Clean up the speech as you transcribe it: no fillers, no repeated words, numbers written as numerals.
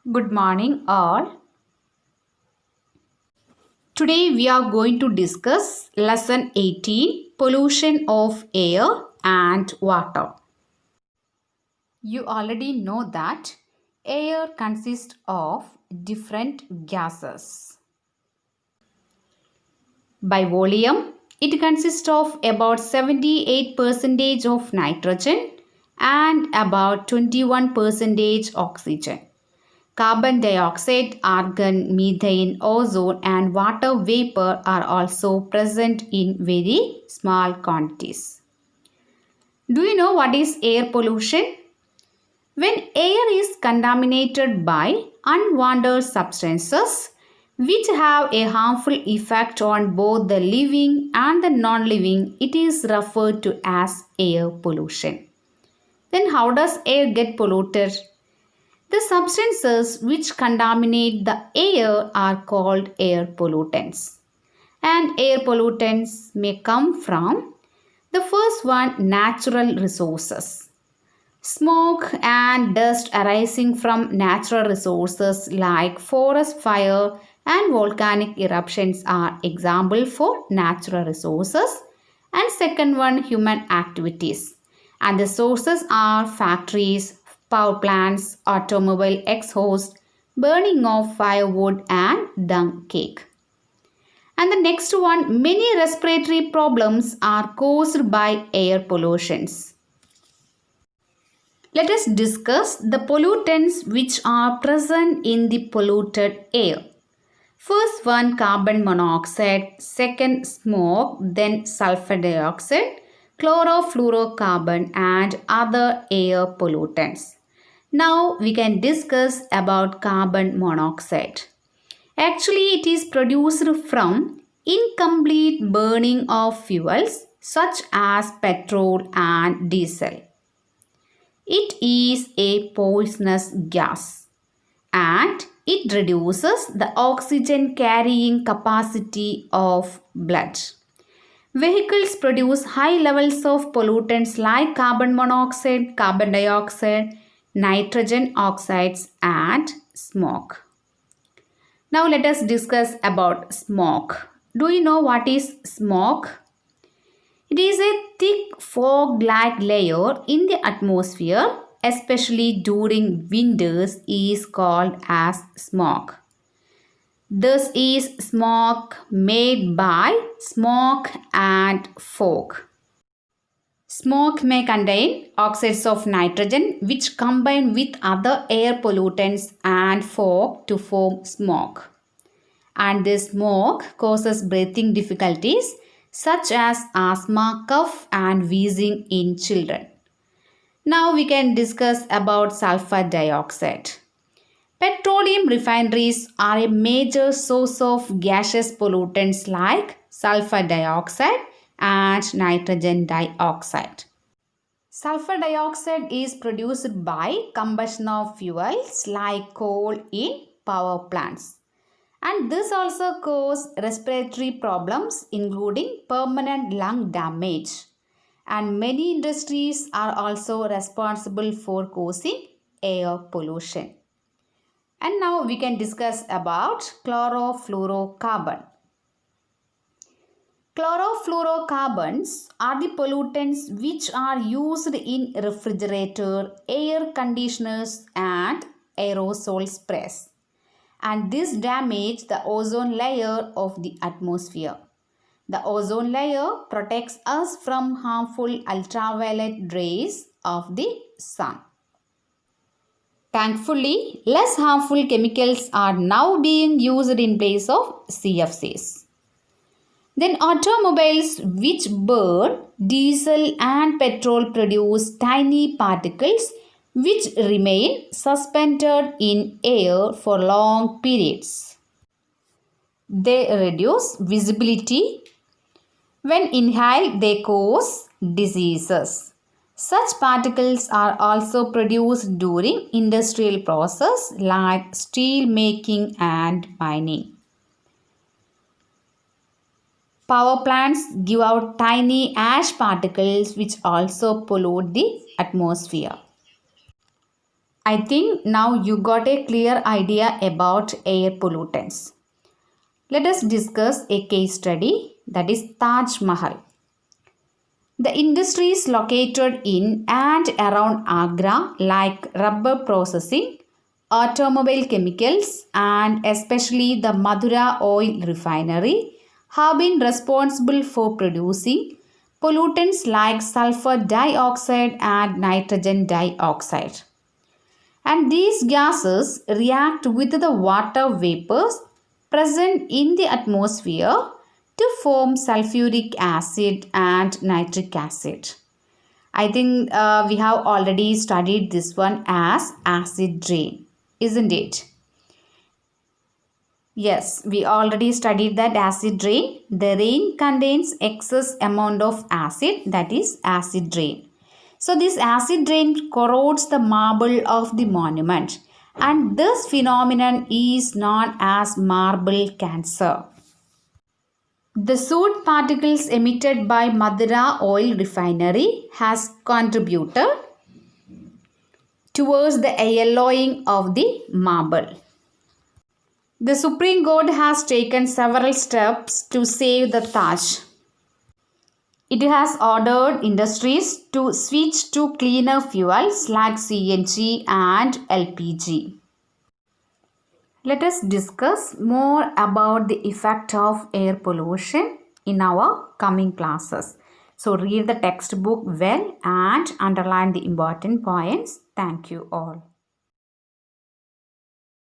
Good morning, all. Today we are going to discuss lesson 18, pollution of air and water. You already know that air consists of different gases. By volume, it consists of about 78% of nitrogen and about 21% oxygen. Carbon dioxide, argon, methane, ozone, and water vapor are also present in very small quantities. Do you know what is air pollution? When air is contaminated by unwanted substances which have a harmful effect on both the living and the non-living, it is referred to as air pollution. Then how does air get polluted? The substances which contaminate the air are called air pollutants. And air pollutants may come from the first one, natural resources. Smoke and dust arising from natural resources like forest fire and volcanic eruptions are example for natural resources. And second one, human activities. And the sources are factories, power plants, automobile exhaust, burning of firewood and dung cake. And the next one, many respiratory problems are caused by air pollutions. Let us discuss the pollutants which are present in the polluted air. First one, carbon monoxide, second smoke, then sulfur dioxide, chlorofluorocarbon and other air pollutants. Now we can discuss about carbon monoxide. Actually, it is produced from incomplete burning of fuels such as petrol and diesel. It is a poisonous gas and it reduces the oxygen carrying capacity of blood. Vehicles produce high levels of pollutants like carbon monoxide, carbon dioxide, nitrogen oxides and smoke. Now let us discuss about smoke. Do you know what is smoke? It is a thick fog-like layer in the atmosphere, especially during winters, is called as smog. This is smoke made by smoke and fog. Smoke may contain oxides of nitrogen which combine with other air pollutants and fog to form smoke. And this smoke causes breathing difficulties such as asthma, cough and wheezing in children. Now we can discuss about sulfur dioxide. Petroleum refineries are a major source of gaseous pollutants like sulfur dioxide and nitrogen dioxide. Sulfur dioxide is produced by combustion of fuels like coal in power plants. And this also causes respiratory problems including permanent lung damage. And many industries are also responsible for causing air pollution. And now we can discuss about chlorofluorocarbon. Chlorofluorocarbons are the pollutants which are used in refrigerator, air conditioners and aerosol sprays. And this damage the ozone layer of the atmosphere. The ozone layer protects us from harmful ultraviolet rays of the sun. Thankfully, less harmful chemicals are now being used in place of CFCs. Then automobiles which burn diesel and petrol produce tiny particles which remain suspended in air for long periods. They reduce visibility. When inhaled, they cause diseases. Such particles are also produced during industrial process like steel making and mining. Power plants give out tiny ash particles which also pollute the atmosphere. I think now you got a clear idea about air pollutants. Let us discuss a case study, that is Taj Mahal. The industries located in and around Agra like rubber processing, automobile chemicals and especially the Madura oil refinery have been responsible for producing pollutants like sulfur dioxide and nitrogen dioxide. And these gases react with the water vapors present in the atmosphere to form sulfuric acid and nitric acid. I think we have already studied this one as acid rain, isn't it? Yes, we already studied that acid rain. The rain contains excess amount of acid, that is acid rain. So this acid rain corrodes the marble of the monument and this phenomenon is known as marble cancer. The soot particles emitted by Madura oil refinery has contributed towards the yellowing of the marble. The Supreme Court has taken several steps to save the Taj. It has ordered industries to switch to cleaner fuels like CNG and LPG. Let us discuss more about the effect of air pollution in our coming classes. So read the textbook well and underline the important points. Thank you all.